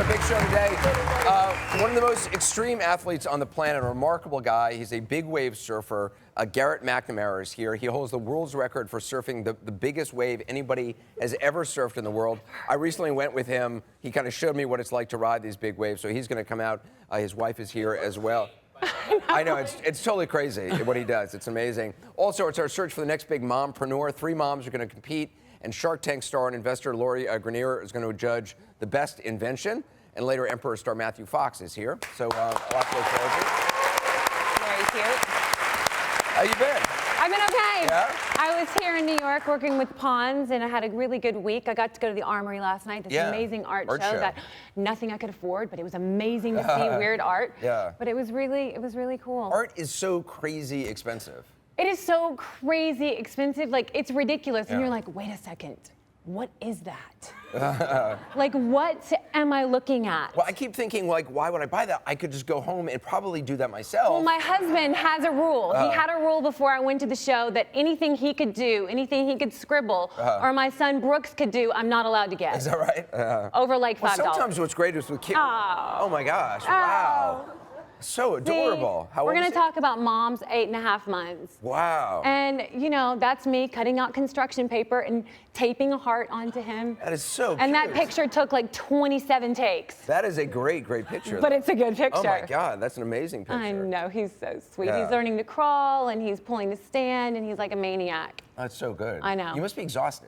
a big show today. One of the most extreme athletes on the planet, a remarkable guy. He's a big wave surfer. Garrett McNamara is here. He holds the world's record for surfing the biggest wave anybody has ever surfed in the world. I recently went with him. He kind of showed me what it's like to ride these big waves, so he's going to come out. His wife is here as well. I know, it's totally crazy what he does. It's amazing. Also, it's our search for the next big mompreneur. 3 moms are going to compete, and Shark Tank star and investor Lori Greiner is going to judge the best invention. And later, Emperor star Matthew Fox is here. So, a lot to look forward to. Very cute. How you been? I've been okay. Yeah? I was here in New York working with Ponds, and I had a really good week. I got to go to the Armory last night, this amazing art show that nothing I could afford, but it was amazing to see weird art. Yeah. But it was really cool. Art is so crazy expensive. It is so crazy expensive. Like, it's ridiculous. And you're like, wait a second. What is that? Like, what am I looking at? Well, I keep thinking, like, why would I buy that? I could just go home and probably do that myself. Well, my husband has a rule. He had a rule before I went to the show that anything he could do, anything he could scribble, or my son Brooks could do, I'm not allowed to get. Is that right? Over like $5. Well, sometimes what's great is with kids. Oh my gosh! Wow. So adorable. See, we're going to talk about Mom's 8.5 months. Wow. And, you know, that's me cutting out construction paper and taping a heart onto him. That is so cute. And that picture took like 27 takes. That is a great picture. But it's a good picture. Oh, my God. That's an amazing picture. I know. He's so sweet. Yeah. He's learning to crawl, and he's pulling the stand, and he's like a maniac. That's so good. I know. You must be exhausted.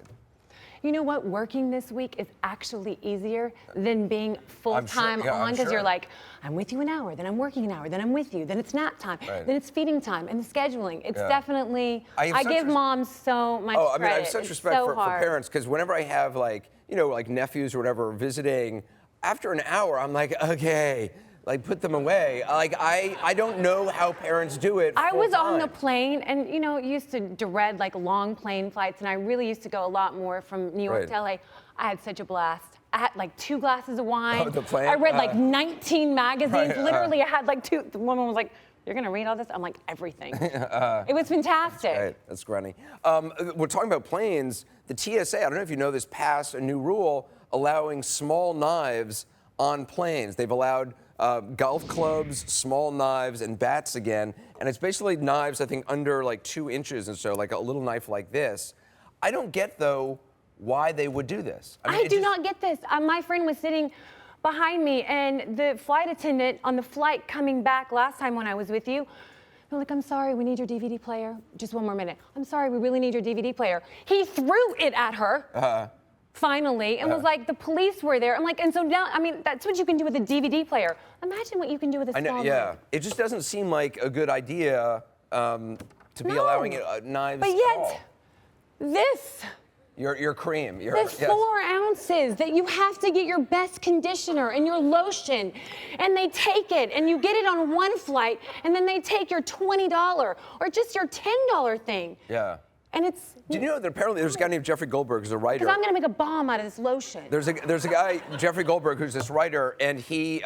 You know what? Working this week is actually easier than being full-time on, because you're like, I'm with you an hour, then I'm working an hour, then I'm with you, then it's nap time, then it's feeding time, and the scheduling. It's definitely, I give moms so much credit. I mean, I have such respect for parents, because whenever I have, like, you know, like nephews or whatever visiting, after an hour, I'm like, okay. Like, put them away. Like, I don't know how parents do it. I was on the plane, and, you know, used to dread, like, long plane flights, and I really used to go a lot more from New York to LA. I had such a blast. I had, like, 2 glasses of wine. Oh, the plane? I read, like, 19 magazines. Literally, I had, like, 2. The woman was like, you're going to read all this? I'm like, everything. It was fantastic. That's grunny. We're talking about planes. The TSA, I don't know if you know this, passed a new rule allowing small knives on planes. They've allowed golf clubs, small knives, and bats again. And it's basically knives, I think, under like 2 inches and so, like a little knife like this. I don't get, though, why they would do this. I mean, I do not get this. My friend was sitting behind me, and the flight attendant on the flight coming back last time when I was with you, they're like, I'm sorry, we need your DVD player. Just 1 more minute. I'm sorry, we really need your DVD player. He threw it at her. Finally, and was like, the police were there. I'm like, and so now, I mean, that's what you can do with a DVD player. Imagine what you can do with a small knife. It just doesn't seem like a good idea to be allowing knives but at yet, all. this. Your cream. The 4 ounces that you have to get your best conditioner and your lotion, and they take it, and you get it on one flight, and then they take your $20 or just your $10 thing. Yeah. And it's. Did you know that apparently there's a guy named Jeffrey Goldberg who's a writer? Because I'm going to make a bomb out of this lotion. There's a guy, Jeffrey Goldberg, who's this writer, and he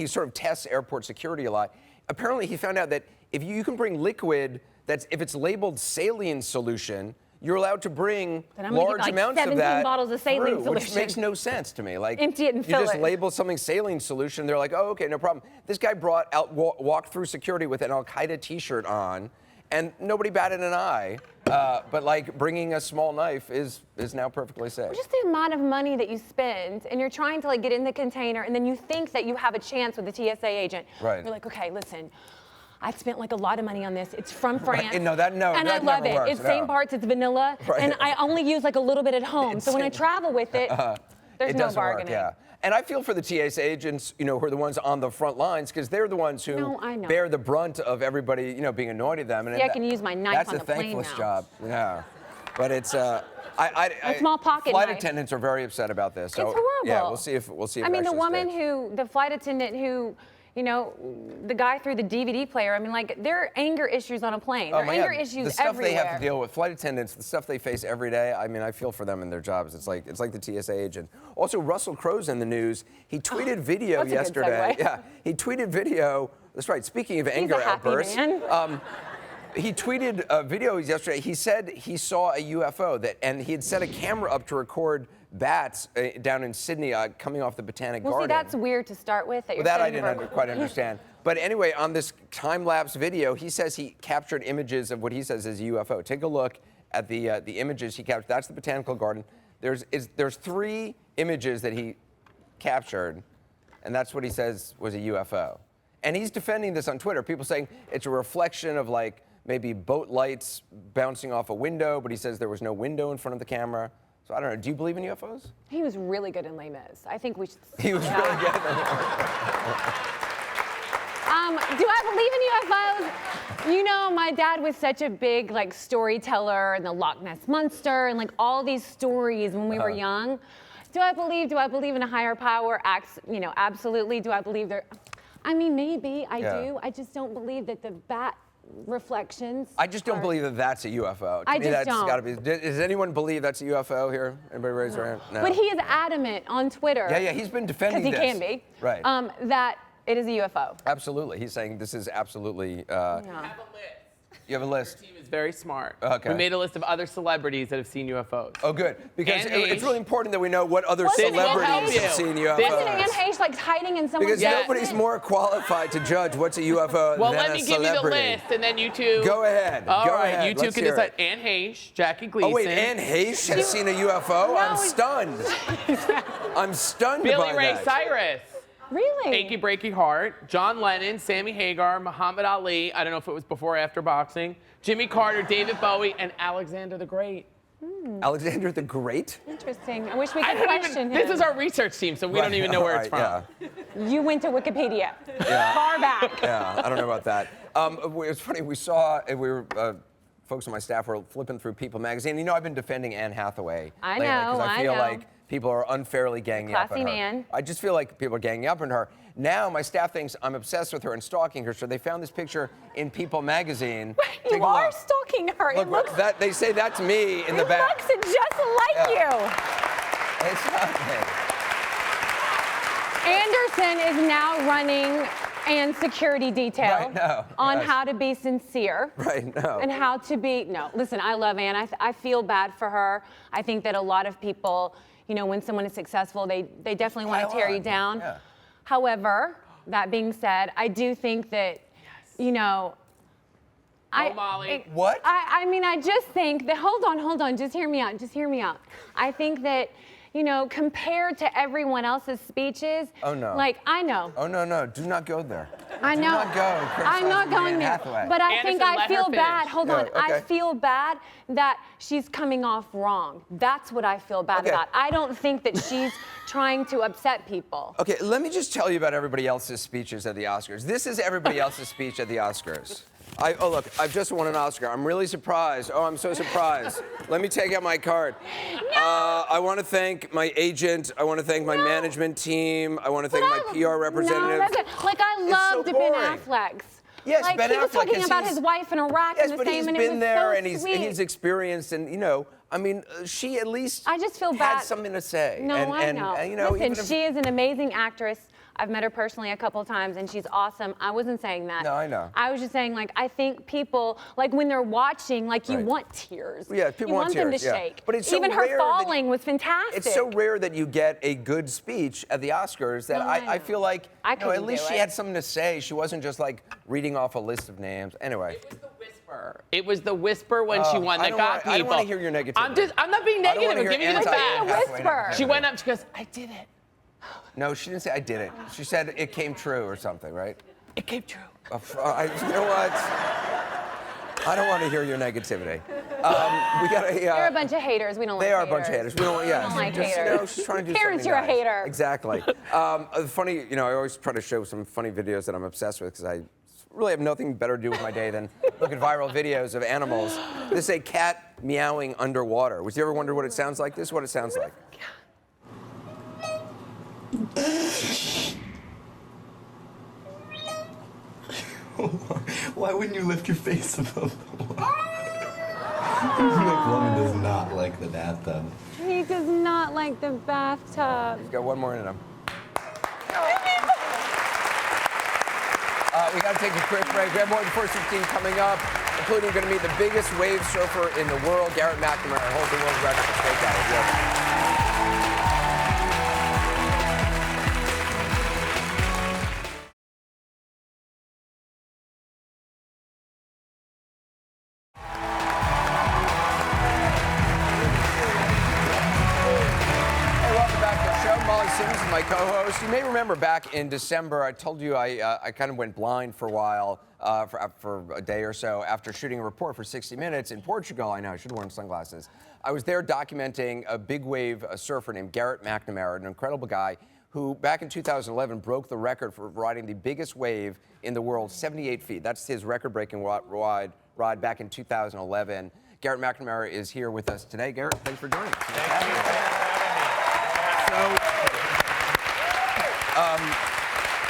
sort of tests airport security a lot. Apparently, he found out that if you can bring liquid if it's labeled saline solution, you're allowed to bring large amounts of that bottles of saline solution. Which makes no sense to me. Like, empty it and fill it. You just label something saline solution, they're like, oh, okay, no problem. This guy walked through security with an Al Qaeda T-shirt on, and nobody batted an eye. But like bringing a small knife is now perfectly safe. Well, just the amount of money that you spend, and you're trying to like get in the container, and then you think that you have a chance with the TSA agent. Right. You're like, okay, listen. I spent like a lot of money on this. It's from France. And I love it. Works. It's same parts. It's vanilla, and I only use like a little bit at home. So when I travel with it, there's no bargaining. Work, yeah. And I feel for the TSA agents, you know, who are the ones on the front lines, because they're the ones who bear the brunt of everybody, you know, being annoyed at them. And I can use my knife on the plane That's a thankless now. job. Yeah. But it's a small pocket flight knife. attendants are very upset about this. So, it's horrible. Yeah, we'll see if I mean, the flight attendant who, you know, the guy through the DVD player, I mean, like, there are anger issues on a plane. There are anger issues everywhere. The stuff they have to deal with, flight attendants, the stuff they face every day, I mean, I feel for them in their jobs. It's like the TSA agent. Also, Russell Crowe's in the news. He tweeted video yesterday. Good segue. Yeah, he tweeted video. That's right. Speaking of anger outbursts. He tweeted videos yesterday. He said he saw a UFO and he had set a camera up to record bats down in Sydney coming off the Botanic Well, see, Garden. that's weird to start with. That you're That I saying didn't quite understand. But anyway, on this time-lapse video, he says he captured images of what he says is a UFO. Take a look at the images he captured. That's the Botanical Garden. There's 3 images that he captured, and that's what he says was a UFO. And he's defending this on Twitter. People saying it's a reflection of like maybe boat lights bouncing off a window, but he says there was no window in front of the camera. So I don't know. Do you believe in UFOs? He was really good in Les Mis. I think we should. He was really good. Do I believe in UFOs? You know, my dad was such a big like storyteller, and the Loch Ness Monster, and like all these stories when we were young. Do I believe in a higher power? Absolutely. Do I believe there? I mean, maybe I do. I just don't believe that the bat reflections. I just don't believe that that's a UFO. To I me, just that's don't. Gotta be. Does anyone believe that's a UFO here? Anybody raise their hand? No. But he is adamant on Twitter. Yeah, he's been defending because this. he can be. Right. That it is a UFO. Absolutely. He's saying this is absolutely. I have a list. You have a list. Our team is very smart. Okay. We made a list of other celebrities that have seen UFOs. Oh, good. Because Anne it's Heche. really important that we know what other Wasn't Anne celebrities Heche- have seen Wasn't UFOs. Wasn't Anne Heche like hiding in someone's Because Yeah. nobody's more qualified to judge what's a UFO Well, than let a me give you the celebrity. list, and then you two. Go ahead. All Go right, ahead. you two Let's can hear decide. it. Anne Heche, Jackie Gleason. Oh wait, Anne Heche has seen a UFO? I'm No. stunned. I'm stunned Billy by Ray that. Cyrus. Really? Achy Breaky Heart, John Lennon, Sammy Hagar, Muhammad Ali, I don't know if it was before or after boxing, Jimmy Carter, David Bowie, and Alexander the Great. Alexander the Great? Interesting. I wish we I could don't question even, him. this is our research team, so we don't even know where it's from. Yeah. You went to Wikipedia. Yeah. Far back. Yeah, I don't know about that. It's funny, folks on my staff were flipping through People magazine. You know, I've been defending Anne Hathaway I lately, know, 'cause I feel I know. like people are unfairly ganging up on Classy her. man. I just feel like people are ganging up on her. Now my staff thinks I'm obsessed with her and stalking her, so they found this picture in People magazine. Take You a are look. stalking her. Look, it looks, they say that's me in the it back. looks just like It's not me. you. Anderson is now running and security detail Right, no, on yes. how to be sincere. Right, no. And how to be, listen, I love Anne. I feel bad for her. I think that a lot of people, when someone is successful, they definitely want to Pile tear on. you down. Yeah. However, that being said, I do think that, Molly. What? I mean, I just think that, hold on, just hear me out. I think that, compared to everyone else's speeches, Oh, no. I know. Oh, no, do not go there. I know. Do not go I'm not criticizing going Anne there. Hathaway. But I Anderson, think I let her feel finish. bad. Hold on. Yeah, okay. I feel bad that she's coming off wrong. That's what I feel bad Okay. about. I don't think that she's trying to upset people. Okay, let me just tell you about everybody else's speeches at the Oscars. This is everybody else's speech at the Oscars. Look, I've just won an Oscar. I'm really surprised. Oh, I'm so surprised. Let me take out my card. I want to thank my agent. I want to thank my management team. I want to thank my PR representative. No, that's it. I loved so Ben boring. Affleck's. Yes, Ben he was Affleck, talking yes, about he's- his wife in Iraq Yes, and the but same, he's and been it was there so and sweet. he's experienced, and she at least I just feel had bad. something to say. No, I know. Even Listen, if- she is an amazing actress. I've met her personally a couple times, and she's awesome. I wasn't saying that. No, I know. I was just saying, I think people, when they're watching, you Right. want tears. Yeah, people you want them tears, to yeah. shake. But it's so even her rare that- falling was fantastic. It's so rare that you get a good speech at the Oscars that No, I I know. feel like I at couldn't least do she it. had something to say. She wasn't just reading off a list of names. Anyway. It was the whisper. It was the whisper when she won I that don't got wanna- people. I don't wanna hear your negativity. I'm not being I don't negative. wanna I'm hear giving you the anti- facts. It's a whisper. Halfway She went up. She goes, "I did it. No, she didn't say I did it. She said it came true or something, right? It came true." You know what? I don't want to hear your negativity. We got a. They're a bunch of haters. We don't like They are a haters. bunch of haters. We don't. Yeah. don't like just, haters. she's trying to do Terrence, something you're a nice. hater. Exactly. Funny. I always try to show some funny videos that I'm obsessed with because I really have nothing better to do with my day than look at viral videos of animals. This is a cat meowing underwater. Would you ever wonder what it sounds like? This is what it sounds like. Why wouldn't you lift your face above the water? McLovin does not like the bathtub. He does not like the bathtub. Got one more in him. We got to take a quick break. We have more than the first 15 coming up, including going to meet the biggest wave surfer in the world, Garrett McNamara, holds the world record for takeout. My co-host. You may remember back in December, I told you I kind of went blind for a while, for a day or so, after shooting a report for 60 Minutes in Portugal. I know, I should have worn sunglasses. I was there documenting a big wave surfer named Garrett McNamara, an incredible guy who back in 2011 broke the record for riding the biggest wave in the world, 78 feet. That's his record-breaking ride back in 2011. Garrett McNamara is here with us today. Garrett, thanks for joining us. Thank you for having me.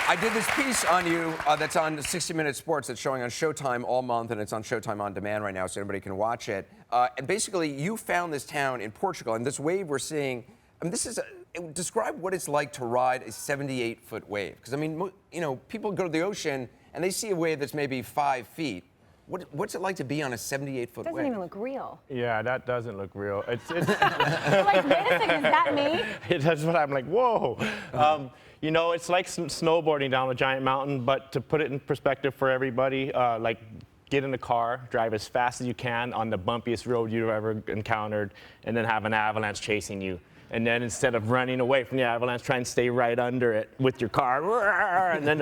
I did this piece on you that's on 60 Minutes Sports that's showing on Showtime all month, and it's on Showtime On Demand right now, so anybody can watch it. And basically, you found this town in Portugal, and this wave we're seeing, I mean, describe what it's like to ride a 78-foot wave. Because, I mean, you know, people go to the ocean, and they see a wave that's maybe 5 feet. What's it like to be on a 78-foot wave? Doesn't even look real. Yeah, that doesn't look real. It's You're like, wait a second, is that me? That's what I'm like, whoa. You know, it's like snowboarding down a giant mountain, but to put it in perspective for everybody, like get in a car, drive as fast as you can on the bumpiest road you've ever encountered, and then have an avalanche chasing you. And then instead of running away from the avalanche, try and stay right under it with your car, and then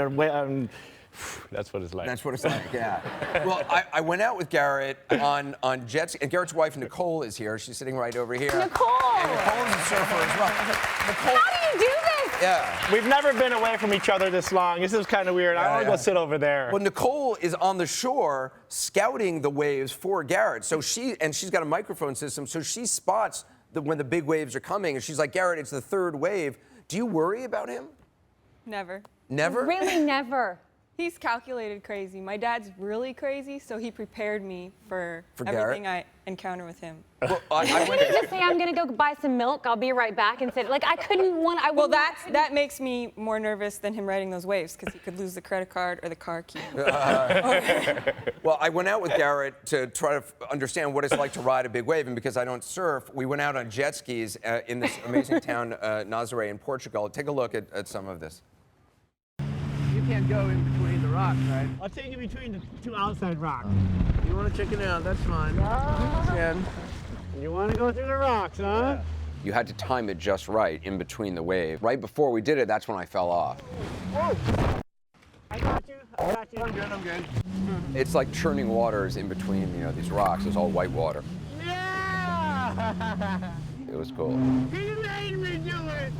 that's what it's like. That's what it's like, yeah. Well, I went out with Garrett on jet ski, and Garrett's wife, Nicole, is here. She's sitting right over here. Nicole! And Nicole's a surfer as well. Nicole, How do you do this? yeah. We've never been away from each other this long. This is kind of weird. I want to go sit over there. Well, Nicole is on the shore scouting the waves for Garrett. So she's got a microphone system, so she spots when the big waves are coming, and she's like, Garrett, it's the third wave. Do you worry about him? Never. Never? Really never. He's calculated crazy. My dad's really crazy, so he prepared me for Garrett? everything I encounter with him. Well, Couldn't you just say, I'm gonna go buy some milk, I'll be right back, and say, like, I couldn't want, I Well, would that makes me more nervous than him riding those waves, because he could lose the credit card or the car key. Well, I went out with Garrett to try to understand what it's like to ride a big wave, and because I don't surf, we went out on jet skis in this amazing town, Nazaré in Portugal. Take a look at some of this. You can't go in between the rocks, right? I'll take you between the two outside rocks. You want to chicken out, that's fine. Again. You want to go through the rocks, huh? You had to time it just right in between the wave. Right before we did it, that's when I fell off. Whoa! I got you. I got you. I'm good. It's like churning waters in between, you know, these rocks. It's all white water. Yeah! It was cool. He made me do it!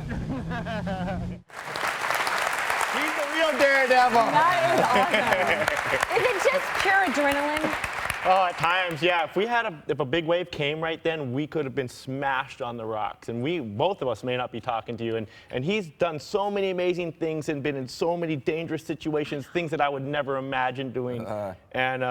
He's the real daredevil. That is awesome. Is it just pure adrenaline? Oh, at times, yeah. If a big wave came right then, we could have been smashed on the rocks. And both of us may not be talking to you. And he's done so many amazing things and been in so many dangerous situations, things that I would never imagine doing. And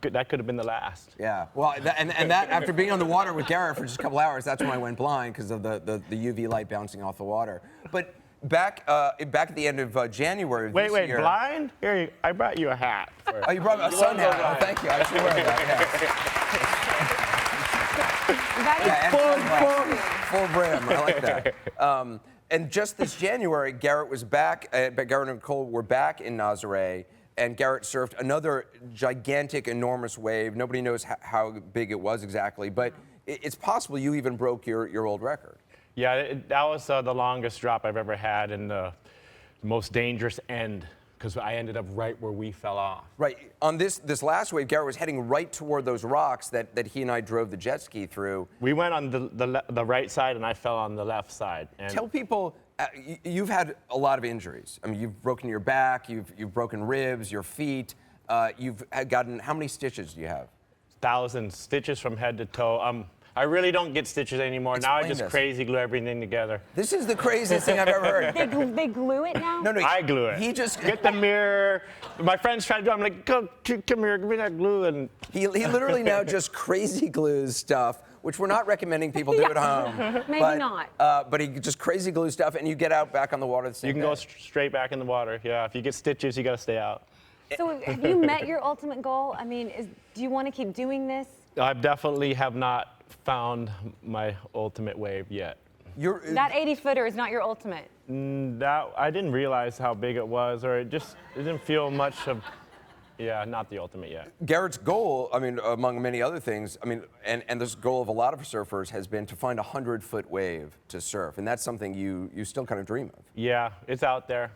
that could have been the last. Yeah. Well, and that after being on the water with Garrett for just a couple hours, that's when I went blind because of the UV light bouncing off the water. But back at the end of January of this year. Wait, blind? Here, I brought you a hat. Oh, you brought me a sun hat. Oh, thank you. I should wear that. That is Full brim. I like that. And just this January, Garrett was back. Garrett and Nicole were back in Nazaré, and Garrett surfed another gigantic, enormous wave. Nobody knows how big it was exactly, but it's possible you even broke your old record. Yeah, that was the longest drop I've ever had and the most dangerous end, because I ended up right where we fell off. Right. On this last wave, Garrett was heading right toward those rocks that he and I drove the jet ski through. We went on the right side, and I fell on the left side. And tell people, you've had a lot of injuries. I mean, you've broken your back, you've broken ribs, your feet. You've gotten, how many stitches do you have? 1,000 stitches from head to toe. I really don't get stitches anymore. Now I just crazy glue everything together. This is the craziest thing I've ever heard. They glue it now? No, I glue it. He just get the mirror. My friends try to do it. I'm like, come here, give me that glue. And he literally now just crazy glues stuff. which we're not recommending people do at home. Maybe not. But he just crazy glue stuff, and you get out back on the water the same You can day. go straight back in the water. Yeah, if you get stitches, you got to stay out. So have you met your ultimate goal? I mean, do you want to keep doing this? I definitely have not found my ultimate wave yet. That 80-footer is not your ultimate. That I didn't realize how big it was, or it didn't feel much of. Yeah, not the ultimate yet. Garrett's goal, I mean, among many other things, I mean, and this goal of a lot of surfers has been to find a 100-foot wave to surf, and that's something you still kind of dream of. Yeah, it's out there.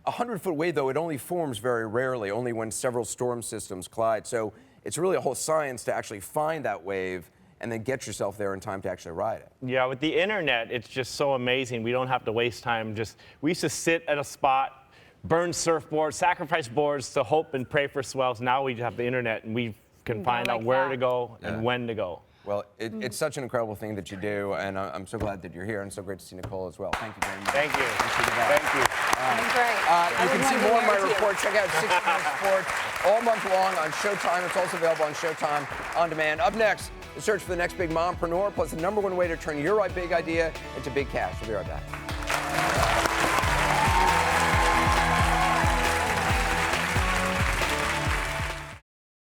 A 100-foot wave, though, it only forms very rarely, only when several storm systems collide. So it's really a whole science to actually find that wave and then get yourself there in time to actually ride it. Yeah, with the internet, it's just so amazing. We don't have to waste time. We used to sit at a spot, burn surfboards, sacrifice boards to hope and pray for swells. Now we have the internet, and we can find out where to go and when to go. Well, it's such an incredible thing that you do, and I'm so glad that you're here, and so great to see Nicole as well. Thank you very much. Thank you. Thank you. Great. You can see more of my report. Check out 60 Minutes Sports all month long on Showtime. It's also available on Showtime On Demand. Up next, the search for the next big mompreneur, plus the #1 way to turn your big idea into big cash. We'll be right back.